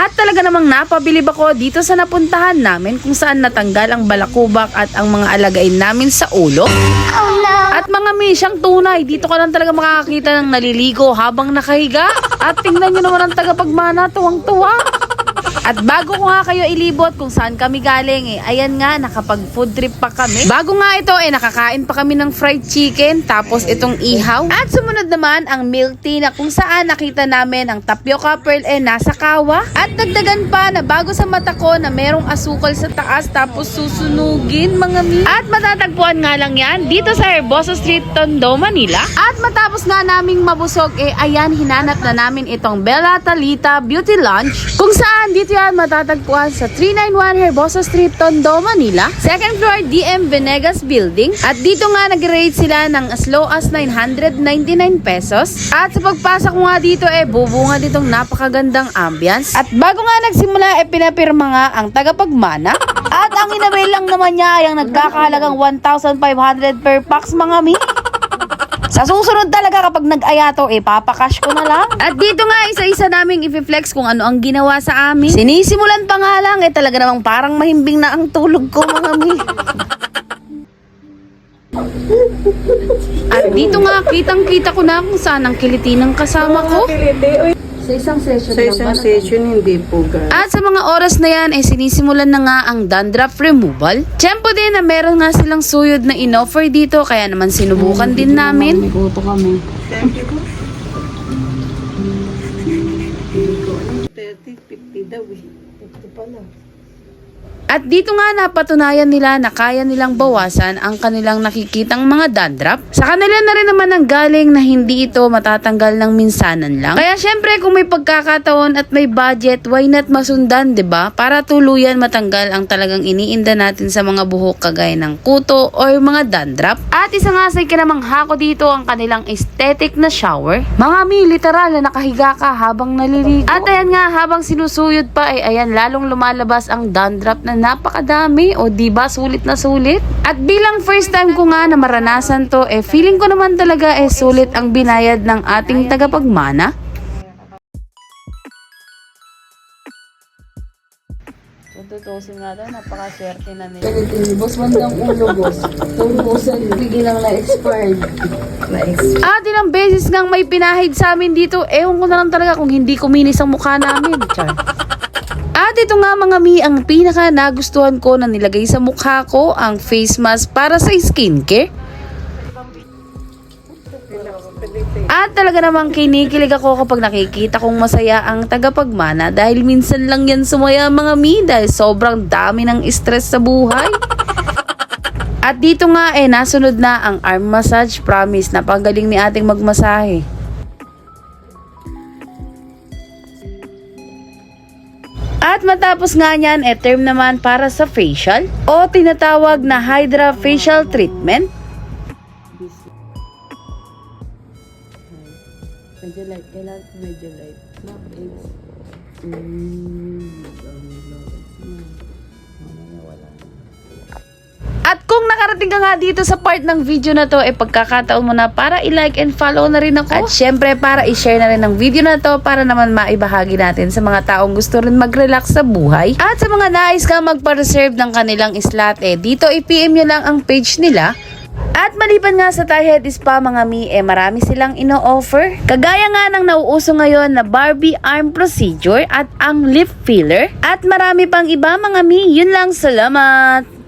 At talaga namang napabilib ako dito sa napuntahan namin kung saan natanggal ang balakubak at ang mga alagain namin sa ulo. At mga misyang tunay, dito ka lang talaga makakakita ng naliligo habang nakahiga. At tingnan nyo naman ang tagapagmana, tuwang-tuwa. At bago ko nga kayo ilibot kung saan kami galing ayan nga, nakapag food trip pa kami. Bago nga ito nakakain pa kami ng fried chicken, tapos itong ihaw. At sumunod naman ang milk tea na kung saan nakita namin ang tapioca pearl nasa kawa. At dagdagan pa na bago sa mata ko na merong asukal sa taas tapos susunugin mga mi. At matatagpuan nga lang yan dito sa Herbosa Street, Tondo, Manila. At matapos nga naming mabusog ayan, hinanap na namin itong Bella Talita Beauty Lunch kung saan dito yan matatagpuan sa 391 Herbosa Street, Tondo, Manila. Second floor, DM Venegas Building. At dito nga nag-rate sila ng as low as 999 pesos. At sa pagpasok ko nga dito bubunga ditong napakagandang ambience. At bago nga nagsimula pinapirma nga ang tagapagmana. At ang inabil lang naman niya ay ang nagkakahalagang 1,500 per pax mga mi. Sa susunod talaga kapag nag-aya to, papakash ko na lang. At dito nga, isa-isa naming i-flex kung ano ang ginawa sa amin. Sinisimulan pa nga lang, talaga namang parang mahimbing na ang tulog ko, mga mi. At dito nga, kitang-kita ko na kung saan ang kiliti ng kasama ko. Sa isang session Sa isang session, hindi po guys. At sa mga oras na yan, sinisimulan na nga ang dandruff removal. Tiyempo din na meron nga silang suyod na in-offer dito, kaya naman sinubukan din namin. May kuto kami. Thank you po. 30, 50 daw 50 pala. At dito nga napatunayan nila na kaya nilang bawasan ang kanilang nakikitang mga dandruff. Sa kanila na rin naman ang galing na hindi ito matatanggal ng minsanan lang. Kaya syempre kung may pagkakataon at may budget, why not masundan, 'di ba? Para tuluyan matanggal ang talagang iniinda natin sa mga buhok kagaya ng kuto or mga dandruff. At isa nga sa ikinamangha ko dito ang kanilang aesthetic na shower. Mga mi, literal na nakahiga ka habang naliligo. At ayan nga, habang sinusuyod pa ayan lalong lumalabas ang dandruff na napakadami, o diba sulit na sulit. At bilang first time ko nga na maranasan to, feeling ko naman talaga sulit ang binayad ng ating tagapagmana. Tutusin nga daw, napakaswerte na nila. Boss, bandang ulo, boss. Tubusan, bigyan lang na-expired. At ilang beses ngang may pinahid sa amin dito, ewan ko na lang talaga kung hindi kuminis ang mukha namin. Char. At ito nga mga mi, ang pinaka nagustuhan ko na nilagay sa mukha ko, ang face mask para sa skincare. At talaga namang kinikilig ako kapag nakikita kong masaya ang tagapagmana dahil minsan lang yan sumaya mga mi dahil sobrang dami ng stress sa buhay. At dito nga nasunod na ang arm massage. Promise, napagaling ni ating magmasahe. At matapos nga niyan, term naman para sa facial o tinatawag na Hydra Facial Treatment. Medyo light, kailangan medyo light. At kung nakarating ka nga dito sa part ng video na to, pagkakataon mo na para i-like and follow na rin ako. At syempre para i-share na rin ang video na to para naman maibahagi natin sa mga taong gusto rin mag-relax sa buhay. At sa mga nais ka magpa-reserve ng kanilang slot, dito i-PM nyo lang ang page nila. At maliban nga sa Thai head spa mga mi, marami silang ino-offer. Kagaya nga ng nauuso ngayon na Barbie arm procedure at ang lip filler. At marami pang iba mga mi. Yun lang, salamat!